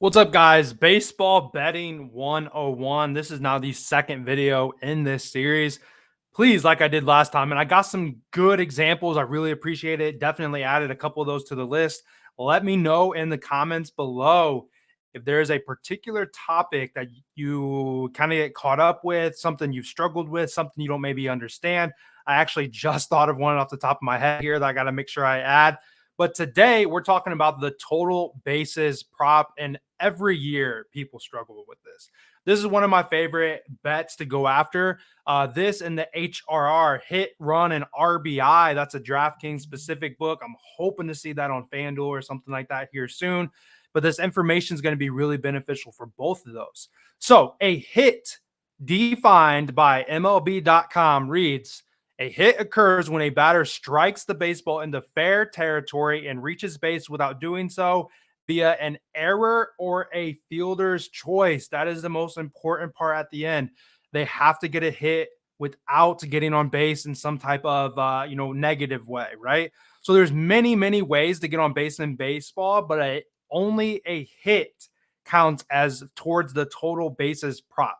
What's up, guys? Baseball Betting 101. This is now the second video in this series. Please, like I did last time, and I got some good examples. I really appreciate it. Definitely added a couple of those to the list. Let me know in the comments below if there is a particular topic that you kind of get caught up with, something you've struggled with, something you don't maybe understand. I actually just thought of one off the top of my head here that I got to make sure I add. But today we're talking about the total bases prop, and every year people struggle with this. This is one of my favorite bets to go after. This and the HRR, hit, run, and RBI. That's a DraftKings specific book. I'm hoping to see that on FanDuel or something like that here soon. But this information is going to be really beneficial for both of those. So a hit defined by MLB.com reads, a hit occurs when a batter strikes the baseball into fair territory and reaches base without doing so via an error or a fielder's choice. That is the most important part at the end. They have to get a hit without getting on base in some type of negative way, right? So there's many ways to get on base in baseball, but only a hit counts as towards the total bases prop.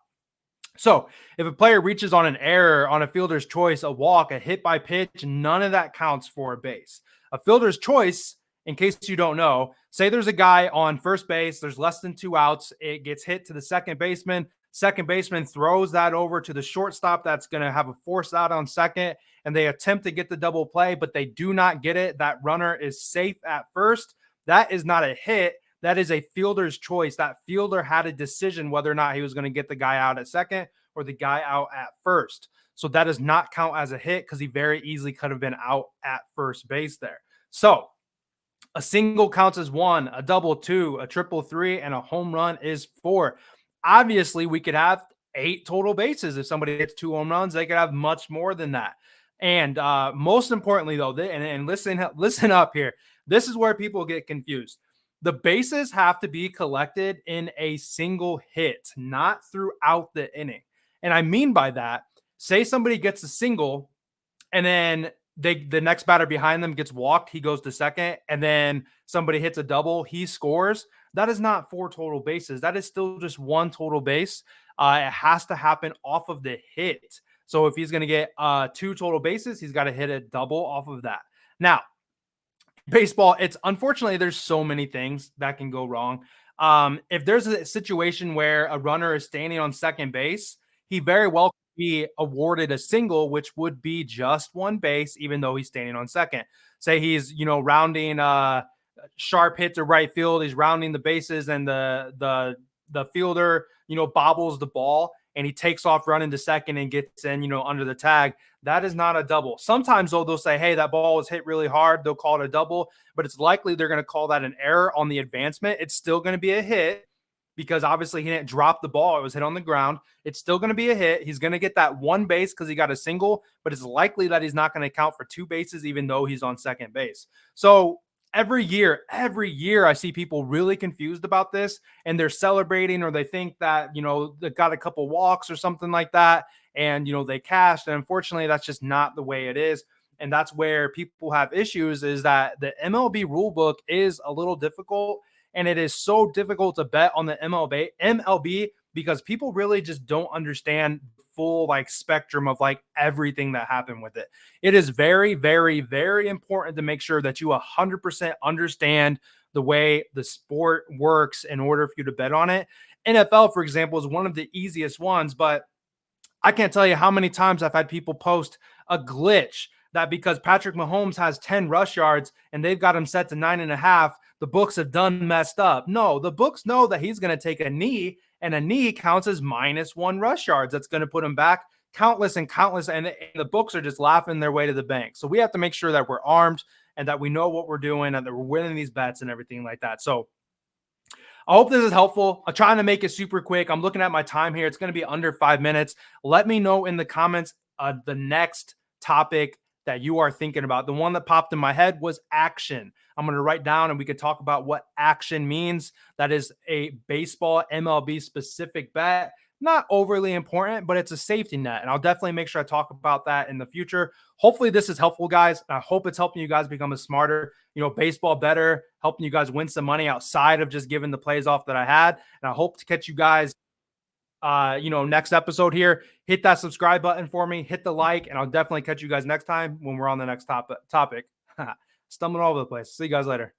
So if a player reaches on an error, on a fielder's choice, a walk, a hit by pitch, none of that counts for a base. A fielder's choice, in case you don't know, say there's a guy on first base, there's less than 2 outs, it gets hit to the second baseman. Second baseman throws that over to the shortstop that's going to have a force out on second, and they attempt to get the double play, but they do not get it. That runner is safe at first. That is not a hit. That is a fielder's choice. That fielder had a decision whether or not he was going to get the guy out at second or the guy out at first. So that does not count as a hit because he very easily could have been out at first base there. So a single counts as one, a double two, a triple three, and a home run is four. Obviously, we could have 8 total bases. If somebody hits 2 home runs, they could have much more than that. And most importantly, though, and listen up here. This is where people get confused. The bases have to be collected in a single hit, not throughout the inning. And I mean by that, say somebody gets a single and then the next batter behind them gets walked, he goes to second, and then somebody hits a double, he scores. That is not 4 total bases. That is still just 1 total base. It has to happen off of the hit. So if he's going to get 2 total bases, he's got to hit a double off of that. Now, baseball, it's unfortunately there's so many things that can go wrong. If there's a situation where a runner is standing on second base, he very well could be awarded a single, which would be just 1 base, even though he's standing on second. Say he's rounding sharp hit to right field, he's rounding the bases, and the fielder bobbles the ball, and he takes off running to second and gets in under the tag. That is not a double. Sometimes they'll say, hey, that ball was hit really hard. They'll call it a double, but it's likely they're going to call that an error on the advancement. It's still going to be a hit because obviously he didn't drop the ball. It was hit on the ground. It's still going to be a hit. He's going to get that 1 base because he got a single, but it's likely that he's not going to count for 2 bases, even though he's on second base. So every year, I see people really confused about this, and they're celebrating, or they think that, they got a couple walks or something like that, and, they cashed. And unfortunately, that's just not the way it is. And that's where people have issues, is that the MLB rule book is a little difficult, and it is so difficult to bet on the MLB because people really just don't understand full spectrum of everything that happened with it. It is very important to make sure that you 100% understand the way the sport works in order for you to bet on it. NFL, for example, is one of the easiest ones, but I can't tell you how many times I've had people post a glitch that because Patrick Mahomes has 10 rush yards and they've got him set to 9.5, the books have done messed up. No, the books know that he's going to take a knee, and a knee counts as -1 rush yards. That's going to put him back countless, and the books are just laughing their way to the bank. So we have to make sure that we're armed and that we know what we're doing and that we're winning these bets and everything like that. So I hope this is helpful. I'm trying to make it super quick. I'm looking at my time here. It's going to be under 5 minutes. Let me know in the comments the next topic that you are thinking about. The one that popped in my head was action. I'm going to write down and we could talk about what action means. That is a baseball MLB specific bet. not overly important, but it's a safety net. And I'll definitely make sure I talk about that in the future. Hopefully, this is helpful, guys. I hope it's helping you guys become a smarter, baseball better, helping you guys win some money outside of just giving the plays off that I had. And I hope to catch you guys next episode here. Hit that subscribe button for me, hit the like, and I'll definitely catch you guys next time when we're on the next topic. Stumbling all over the place. See you guys later.